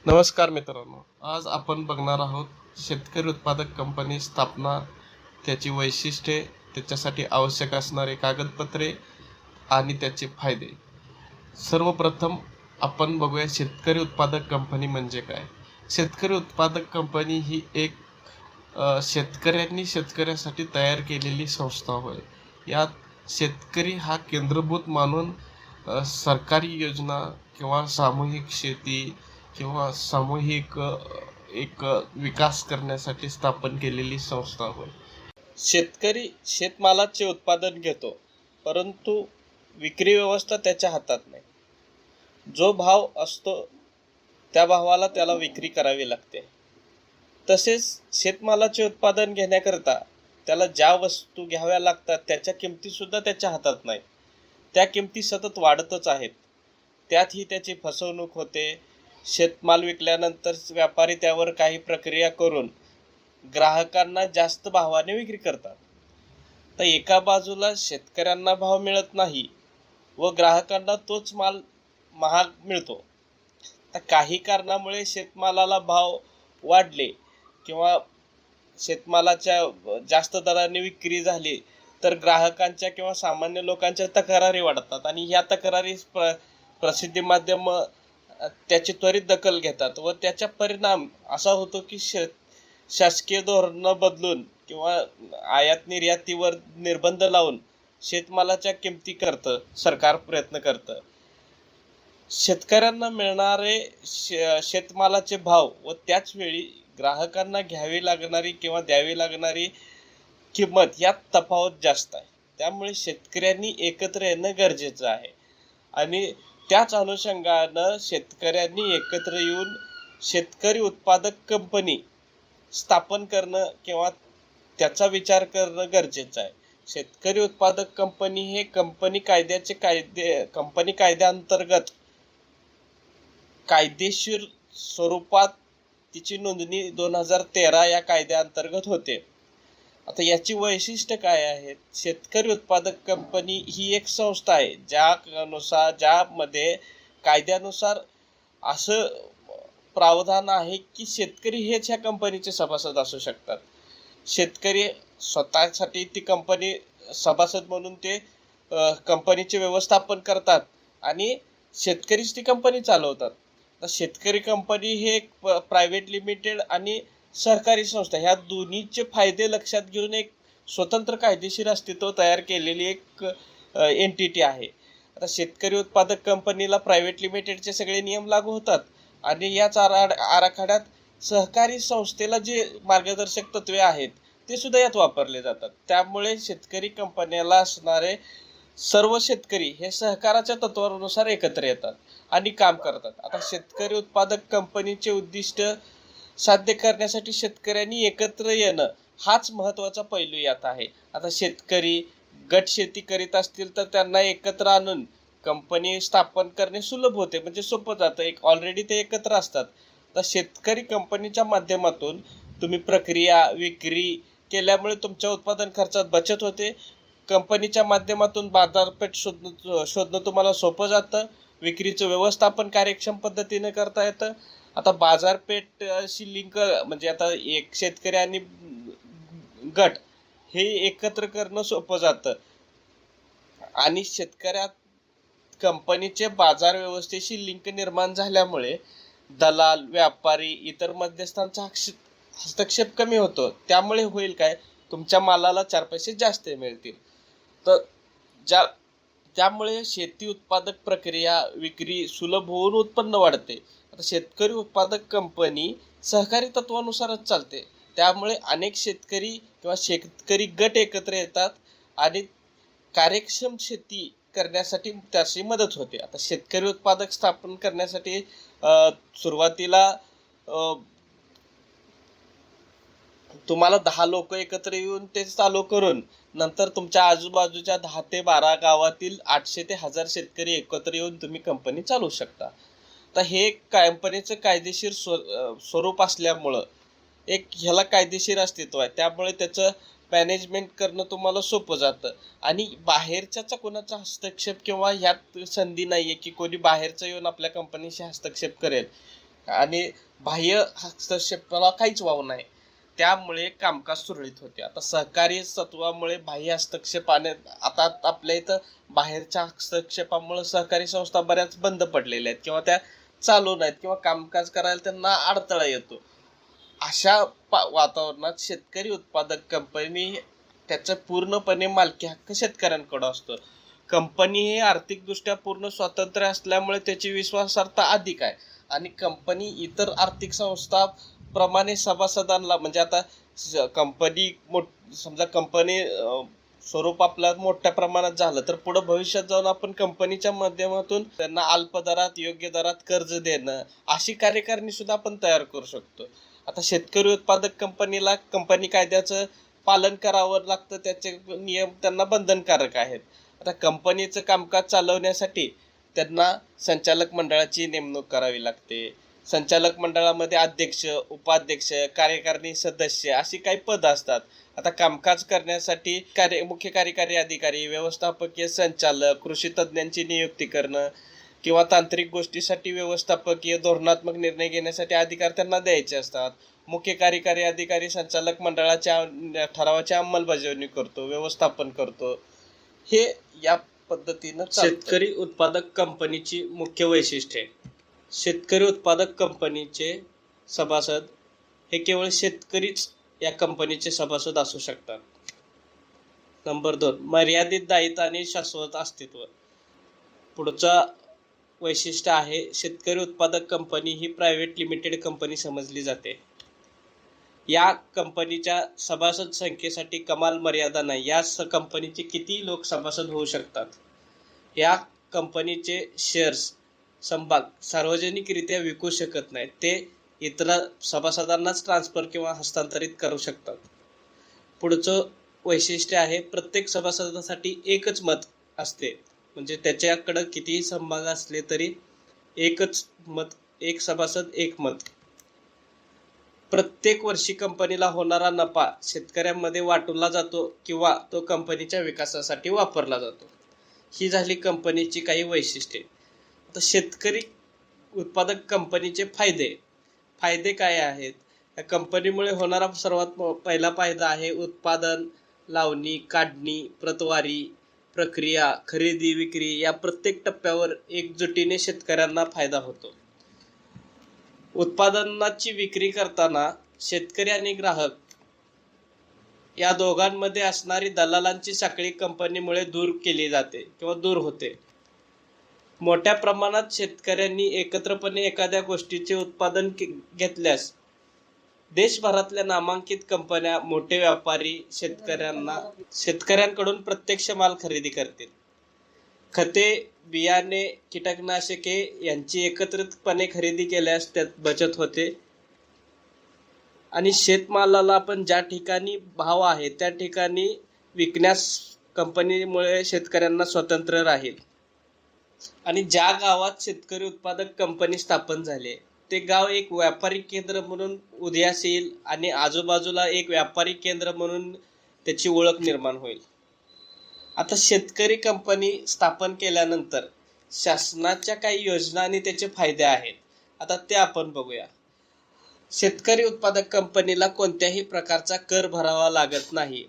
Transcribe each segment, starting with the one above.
नमस्कार मित्रांनो, आज आपण बघणार आहोत शेतकरी उत्पादक कंपनी स्थापना, त्याची वैशिष्ट्ये, त्याच्यासाठी आवश्यक असणारे कागदपत्रे आणि त्याचे फायदे. सर्वप्रथम आपण बघूया शेतकरी उत्पादक कंपनी म्हणजे काय. शेतकरी उत्पादक कंपनी ही एक शेतकऱ्यांनी शेतकऱ्यासाठी तयार केलेली संस्था होय. यात शेतकरी हा केंद्रभूत मानून सरकारी योजना किंवा सामूहिक शेती किंवा सामूहिक एक विकास करण्यासाठी स्थापन केलेली संस्था होय. शेतकरी शेतमालाचे उत्पादन घेतो, परंतु विक्री व्यवस्था त्याच्या हातात नाही. जो भाव असतो त्या भावाला त्याला विक्री करावी लागते. तसेच शेतमालाचे उत्पादन घेण्याकरता त्याला ज्या वस्तू घ्याव्या लागतात त्याच्या किमतीसुद्धा त्याच्या हातात नाही. त्या किमती सतत वाढतच आहेत. त्यातही त्याची फसवणूक होते. शेतमाल विकल्यानंतर व्यापारी त्यावर काही प्रक्रिया करून ग्राहकांना जास्त भावाने विक्री करतात. तर एका बाजूला शेतकऱ्यांना भाव मिळत नाही व ग्राहकांना तोच माल महाग मिळतो. तर काही कारणामुळे शेतमालाला भाव वाढले किंवा शेतमालाच्या जास्त दराने विक्री झाली तर ग्राहकांच्या किंवा सामान्य लोकांच्या तक्रारी वाढतात आणि ह्या तक्रारी प्रसिद्धी माध्यम त्याची त्वरित दखल घेतात व त्याचा परिणाम असा होतो की शासकीय धोरणं बदलून किंवा आयात निर्यातीवर निर्बंध लावून शेतमालाच्या किमती करतं सरकार प्रयत्न करतं. शेतकऱ्यांना मिळणारे शेतमालाचे भाव व त्याच वेळी ग्राहकांना घ्यावी लागणारी किंवा द्यावी लागणारी किंमत यात तफावत जास्त आहे. त्यामुळे शेतकऱ्यांनी एकत्र येणं गरजेचं आहे आणि त्याच अनुषंगानं शेतकऱ्यांनी एकत्र येऊन शेतकरी उत्पादक कंपनी स्थापन करणं किंवा त्याचा विचार करणं गरजेचं आहे. शेतकरी उत्पादक कंपनी हे कंपनी कायद्याअंतर्गत कायदेशीर स्वरूपात तिची नोंदणी 2013 या कायद्याअंतर्गत होते. आता याची वैशिष्ट्य काय आहेत? शेतकरी उत्पादक कंपनी ही एक संस्था आहे ज्यामध्ये कायद्यानुसार असं प्रावधान आहे की शेतकरी हेच ह्या कंपनीचे सभासद असू शकतात. शेतकरी स्वतःसाठी ती कंपनी सभासद म्हणून ते कंपनीचे व्यवस्थापन करतात आणि शेतकरीच ती कंपनी चालवतात. तर शेतकरी कंपनी हे एक प्रायव्हेट लिमिटेड आणि सहकारी संस्था ह्या दोन्हीचे फायदे लक्षात घेऊन एक स्वतंत्र कायदेशीर अस्तित्व तयार केलेली एक एंटिटी आहे. आता शेतकरी उत्पादक कंपनीला प्रायव्हेट लिमिटेडचे सगळे नियम लागू होतात आणि याच आराखड्यात सहकारी संस्थेला जे मार्गदर्शक तत्वे आहेत ते सुद्धा यात वापरले जातात. त्यामुळे शेतकरी कंपन्याला असणारे सर्व शेतकरी हे सहकाराच्या तत्वानुसार एकत्र येतात आणि काम करतात. आता शेतकरी उत्पादक कंपनीचे उद्दिष्ट साध्य करण्यासाठी शेतकऱ्यांनी एकत्र येणं हाच महत्त्वाचा पैलू यात आहे. आता शेतकरी गट शेती करीत असतील तर त्यांना एकत्र आणून कंपनी स्थापन करणे सुलभ होते, म्हणजे सोपं जातं. ऑलरेडी ते एकत्र असतात. तर शेतकरी कंपनीच्या माध्यमातून तुम्ही प्रक्रिया विक्री केल्यामुळे तुमच्या उत्पादन खर्चात बचत होते. कंपनीच्या माध्यमातून बाजारपेठ शोधणं तुम्हाला सोपं जातं. विक्रीचं व्यवस्थापन कार्यक्षम पद्धतीने करता येतं. आता बाजारपेठशी लिंक म्हणजे आता एक शेतकरी आणि गट हे एकत्र करणं सोपं जातं आणि शेतकऱ्यात कंपनीचे बाजार व्यवस्थेशी लिंक निर्माण झाल्यामुळे दलाल व्यापारी इतर मध्यस्थांचा हस्तक्षेप कमी होतो. त्यामुळे होईल काय, तुमच्या मालाला 4 पैसे जास्त मिळतील. तर त्यामुळे शेती उत्पादक प्रक्रिया विक्री सुलभ होऊन उत्पन्न वाढते. आता शेतकरी उत्पादक कंपनी सहकारी तत्वानुसारच चालते. त्यामुळे अनेक शेतकरी किंवा शेतकरी गट एकत्र येतात आणि कार्यक्षम शेती करण्यासाठी त्याची मदत होते. आता शेतकरी उत्पादक स्थापन करण्यासाठी सुरुवातीला तुम्हाला 10 लोक एकत्र येऊन ते चालू करून नंतर तुमच्या आजूबाजूच्या 10 ते 12 गावातील 800 ते 1000 शेतकरी एकत्र येऊन तुम्ही कंपनी चालवू शकता. तर हे कंपनीचं कायदेशीर स्वरूप असल्यामुळं एक ह्याला कायदेशीर अस्तित्व आहे. त्यामुळे त्याचं मॅनेजमेंट करणं तुम्हाला सोपं जातं आणि बाहेरच्याचा कोणाचा हस्तक्षेप किंवा ह्यात संधी नाही आहे की कोणी बाहेरचं येऊन आपल्या कंपनीशी हस्तक्षेप करेल. आणि बाह्य हस्तक्षेपाला काहीच वाव नाही. त्यामुळे कामकाज सुरळीत होते. आता सहकारी सत्वामुळे बाह्य हस्तक्षेपाने आता आपल्या इथं बाहेरच्या हस्तक्षेपामुळे सहकारी संस्था बऱ्याच बंद पडलेल्या आहेत किंवा त्या चालू नाहीत किंवा कामकाज करायला त्यांना अडथळा येतो. अशा वातावरणात शेतकरी उत्पादक कंपनी त्याचा पूर्णपणे मालकी हक्क शेतकऱ्यांकडे असतो. कंपनी ही आर्थिकदृष्ट्या पूर्ण स्वातंत्र्य असल्यामुळे त्याची विश्वासार्हता अधिक आहे आणि कंपनी इतर आर्थिक संस्था प्रमाणे सभासदांना म्हणजे आता कंपनी समजा कंपनी स्वरूप आपल्या मोठ्या प्रमाणात झालं तर पुढे भविष्यात जाऊन आपण कंपनीच्या माध्यमातून त्यांना अल्प दरात योग्य दरात कर्ज देणं अशी कार्यकारिणी सुद्धा आपण तयार करू शकतो. आता शेतकरी उत्पादक कंपनीला कंपनी कायद्याचं पालन करावं लागतं. त्याचे नियम त्यांना बंधनकारक आहेत. आता कंपनीचं कामकाज चालवण्यासाठी त्यांना संचालक मंडळाची नेमणूक करावी लागते. संचालक मंडळामध्ये अध्यक्ष, उपाध्यक्ष, कार्यकारिणी सदस्य अशी काही पद असतात. आता कामकाज करण्यासाठी मुख्य कार्यकारी अधिकारी, व्यवस्थापकीय संचालक, कृषी तज्ज्ञांची नियुक्ती करणं किंवा तांत्रिक गोष्टीसाठी व्यवस्थापकीय धोरणात्मक निर्णय घेण्यासाठी अधिकार त्यांना द्यायचे असतात. मुख्य कार्यकारी अधिकारी संचालक मंडळाच्या ठरावाची अंमलबजावणी करतो, व्यवस्थापन करतो. हे या पद्धतीनं शेतकरी उत्पादक कंपनीची मुख्य वैशिष्ट्ये. शेतकरी उत्पादक कंपनीचे सभासद हे केवळ शेतकरीच या कंपनीचे सभासद असू शकतात. नंबर 2, मर्यादित दायित्व आणि शाश्वत अस्तित्व. पुढचा वैशिष्ट्य आहे शेतकरी उत्पादक कंपनी ही प्रायव्हेट लिमिटेड कंपनी समजली जाते. या कंपनीच्या सभासद संख्येसाठी कमाल मर्यादा नाही. या कंपनीचे किती लोक सभासद होऊ शकतात. या कंपनीचे शेअर्स समभाग सार्वजनिकरित्या विकू शकत नाहीत. ते इतर सभासदांनाच ट्रान्सफर किंवा हस्तांतरित करू शकतात. पुढचं वैशिष्ट्य आहे प्रत्येक सभासदासाठी एकच मत असते. म्हणजे त्याच्याकडे कितीही समभाग असले तरी एकच मत, एक सभासद एक मत. प्रत्येक वर्षी कंपनीला होणारा नफा शेतकऱ्यांमध्ये वाटला जातो किंवा तो कंपनीच्या विकासासाठी वापरला जातो. ही झाली कंपनीची काही वैशिष्ट्ये. आता शेतकरी उत्पादक कंपनीचे फायदे काय आहेत. या कंपनीमुळे होणारा सर्वात पहिला फायदा आहे उत्पादन, लावणी, काढणी, प्रतवारी, प्रक्रिया, खरेदी, विक्री या प्रत्येक टप्प्यावर एकजुटीने शेतकऱ्यांना फायदा होतो. उत्पादनाची विक्री करताना शेतकरी आणि ग्राहक या दोघांमध्ये असणारी दलालांची साखळी कंपनीमुळे दूर केली जाते किंवा दूर होते. मोठ्या प्रमाणात शेतकऱ्यांनी एकत्रपणे एखाद्या गोष्टीचे उत्पादन घेतल्यास देशभरातल्या नामांकित कंपन्या, मोठे व्यापारी शेतकऱ्यांकडून प्रत्यक्ष माल खरेदी करतील. खते, बियाणे, कीटकनाशके यांची एकत्रितपणे खरेदी केल्यास त्यात बचत होते आणि शेतमालाला आपण ज्या ठिकाणी भाव आहे त्या ठिकाणी विकण्यास कंपनीमुळे शेतकऱ्यांना स्वातंत्र्य राहील. आणि ज्या गावात शेतकरी उत्पादक कंपनी स्थापन झाली ते गाव एक व्यापारी केंद्र म्हणून उदयास येईल आणि आजूबाजूला एक व्यापारी केंद्र म्हणून त्याची ओळख निर्माण होईल. आता शेतकरी कंपनी स्थापन केल्यानंतर शासनाच्या काही योजना आणि त्याचे फायदे आहेत. आता ते आपण बघूया. शेतकरी उत्पादक कंपनीला कोणत्याही प्रकारचा कर भरावा लागत नाही.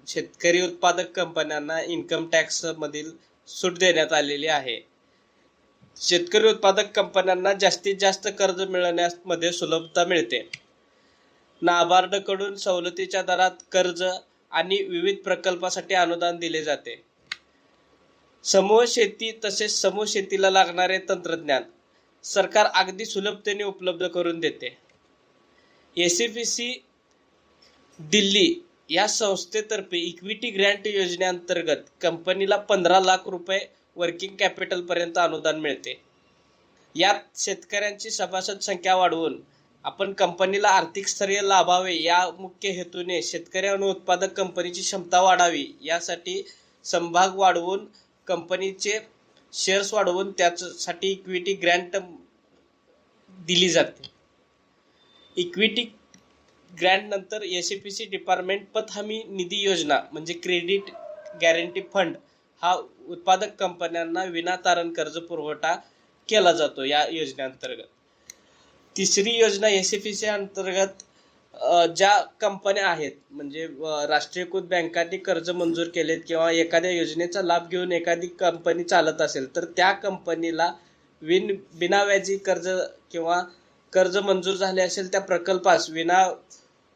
शेतकरी उत्पादक कंपन्यांना इन्कम टॅक्स मधील सूट देण्यात आलेली आहे. शेतकरी उत्पादक कंपन्यांना जास्तीत जास्त कर्ज मिळवण्यामध्ये सुलभता मिळते. नाबार्ड कडून सवलतीच्या दरात कर्ज आणि विविध प्रकल्पासाठी अनुदान दिले जाते. समूह शेती तसेच समूह शेतीला लागणारे तंत्रज्ञान सरकार अगदी सुलभतेने उपलब्ध करून देते. एसीपीसी दिल्ली या संस्थेतर्फे इक्विटी ग्रँट योजनेअंतर्गत कंपनीला 15 लाख रुपये वर्किंग कॅपिटल पर्यंत अनुदान मिळते. यात शेतकऱ्यांची सभासद संख्या वाढवून आपण कंपनीला आर्थिक स्थैर्य लाभावे या मुख्य हेतूने शेतकरी आणि उत्पादक कंपनीची क्षमता वाढावी यासाठी समभाग वाढवून कंपनीचे शेअर्स वाढवून त्यासाठी इक्विटी ग्रँट दिली जाते. इक्विटी ग्रँट नंतर एसीपीसी डिपार्टमेंट पत हमी निधी योजना म्हणजे क्रेडिट गॅरंटी फंड हा उत्पादक कंपन्यांना विनातारण कर्ज पुरवठा केला जातो. या योजनेअंतर्गत तिसरी योजना SFC अंतर्गत ज्या कंपन्या आहेत म्हणजे राष्ट्रीयकृत बँकांनी कर्ज मंजूर केलेत किंवा एखाद्या योजनेचा लाभ घेऊन एखादी कंपनी चालत असेल तर त्या कंपनीला बिनाव्याजी कर्ज किंवा कर्ज मंजूर झाले असेल त्या प्रकल्पास विना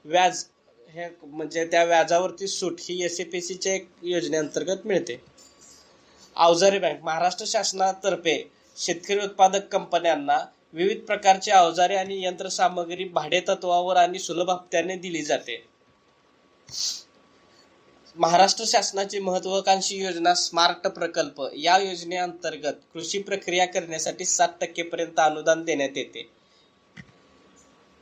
व्याज हे म्हणजे त्या व्याजावरती सूट ही SFCच्या एक योजनेअंतर्गत मिळते. अवजारे बँक महाराष्ट्र शासनातर्फे शेतकरी उत्पादक कंपन्यांना विविध प्रकारची अवजारे आणि यंत्रसामग्री भाडे तत्वावर आणि सुलभ हप्त्याने दिली जाते. महाराष्ट्र शासनाची महत्वाकांक्षी योजना स्मार्ट प्रकल्प या योजनेअंतर्गत कृषी प्रक्रिया करण्यासाठी 7% पर्यंत अनुदान देण्यात येते.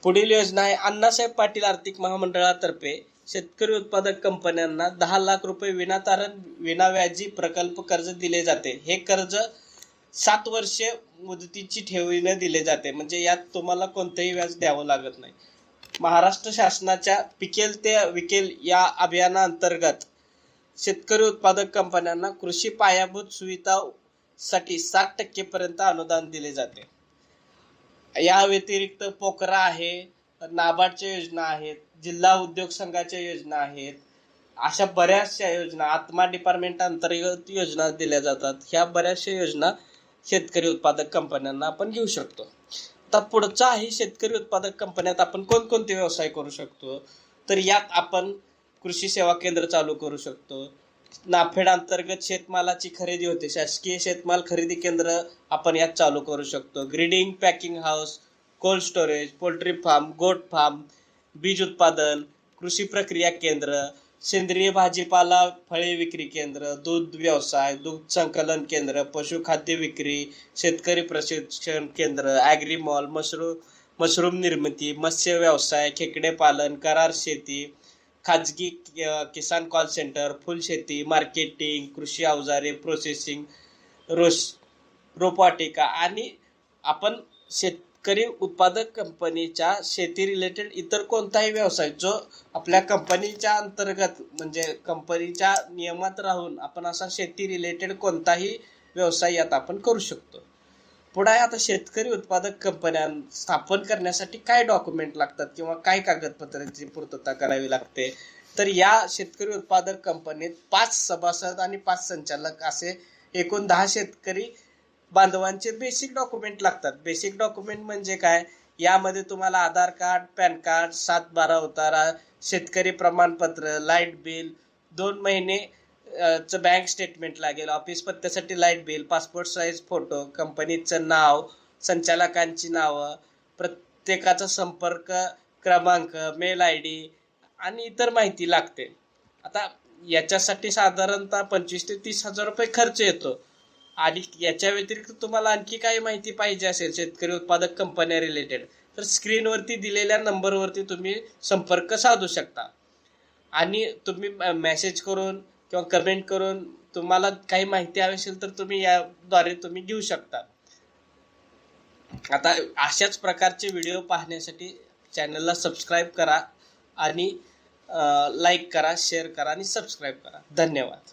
पुढील योजना आहे अण्णासाहेब पाटील आर्थिक महामंडळातर्फे शेतकरी उत्पादक कंपन्यांना 10 लाख रुपये विनातारण विनाव्याजी प्रकल्प कर्ज दिले जाते. हे कर्ज 7 वर्षे मुदतीची ठेवीने दिले जाते म्हणजे यात तुम्हाला कोणतेही व्याज द्यावं लागत नाही. महाराष्ट्र शासनाच्या पिकेल ते विकेल या अभियानाअंतर्गत शेतकरी उत्पादक कंपन्यांना कृषी पायाभूत सुविधांसाठी 7% पर्यंत अनुदान दिले जाते. या व्यतिरिक्त पोकरा आहे, नाबार्डच्या योजना आहेत, जिल्हा उद्योग संघाच्या योजना आहेत, अशा बऱ्याचशा योजना आत्मा डिपार्टमेंट अंतर्गत योजना दिल्या जातात. ह्या बऱ्याचशा योजना शेतकरी उत्पादक कंपन्यांना आपण घेऊ शकतो. आता पुढचा आहे शेतकरी उत्पादक कंपन्यात आपण कोणकोणते व्यवसाय करू शकतो. तर यात आपण कृषी सेवा केंद्र चालू करू शकतो. नाफेड अंतर्गत शेतमालाची खरेदी होते, शासकीय शेतमाल खरेदी केंद्र आपण यात चालू करू शकतो. Grading, packing house, cold storage, poultry farm, goat farm, बीज उत्पादन, कृषी प्रक्रिया केंद्र, सेंद्रिय भाजीपाला फळे विक्री केंद्र, दूध व्यवसाय, दूध संकलन केंद्र, पशुखाद्य विक्री, शेतकरी प्रशिक्षण केंद्र, ॲग्री मॉल, मशरूम निर्मिती, मत्स्य व्यवसाय, खेकडे पालन, करार शेती, खाजगी किसान कॉल सेंटर, फुलशेती, मार्केटिंग, कृषी अवजारे, प्रोसेसिंग, रोपवाटिका आणि आपण शेतकरी उत्पादक कंपनीच्या शेती रिलेटेड इतर कोणताही व्यवसाय जो आपल्या कंपनीच्या अंतर्गत म्हणजे कंपनीच्या नियमात राहून आपण असा शेती रिलेटेड कोणताही व्यवसाय यात आपण करू शकतो. पुढे आता शेतकरी उत्पादक कंपन्या स्थापन करण्यासाठी काय डॉक्युमेंट लागतात किंवा काय कागदपत्रांची पूर्तता करावी लागते. तर या शेतकरी उत्पादक कंपनीत 5 सभासद आणि 5 संचालक असे एकूण 10 शेतकरी बांधवांचे बेसिक डॉक्युमेंट लागतात. बेसिक डॉक्युमेंट म्हणजे काय, यामध्ये तुम्हाला आधार कार्ड, पॅन कार्ड, 7/12 उतारा, शेतकरी प्रमाणपत्र, लाईट बिल, 2 महिने बँक स्टेटमेंट लागेल, ऑफिस पत्त्यासाठी light bill, passport size photo, कंपनीचं नाव, संचालकांची नावं, प्रत्येकाचा संपर्क क्रमांक, मेल ID आणि इतर माहिती लागते. आता याच्यासाठी साधारणतः 25,000 ते 30,000 रुपये खर्च येतो. आणि याच्या व्यतिरिक्त तुम्हाला आणखी काही माहिती पाहिजे असेल शेतकरी उत्पादक कंपन्या रिलेटेड तर स्क्रीनवरती दिलेल्या नंबरवरती तुम्ही संपर्क साधू शकता आणि तुम्ही मेसेज करून किंवा कमेंट करून तुम्हाला काही माहिती हवी असेल तर तुम्ही याद्वारे तुम्ही घेऊ शकता. आता अशाच प्रकारचे व्हिडिओ पाहण्यासाठी चॅनलला सबस्क्राईब करा आणि लाईक करा, शेअर करा आणि सबस्क्राईब करा. धन्यवाद.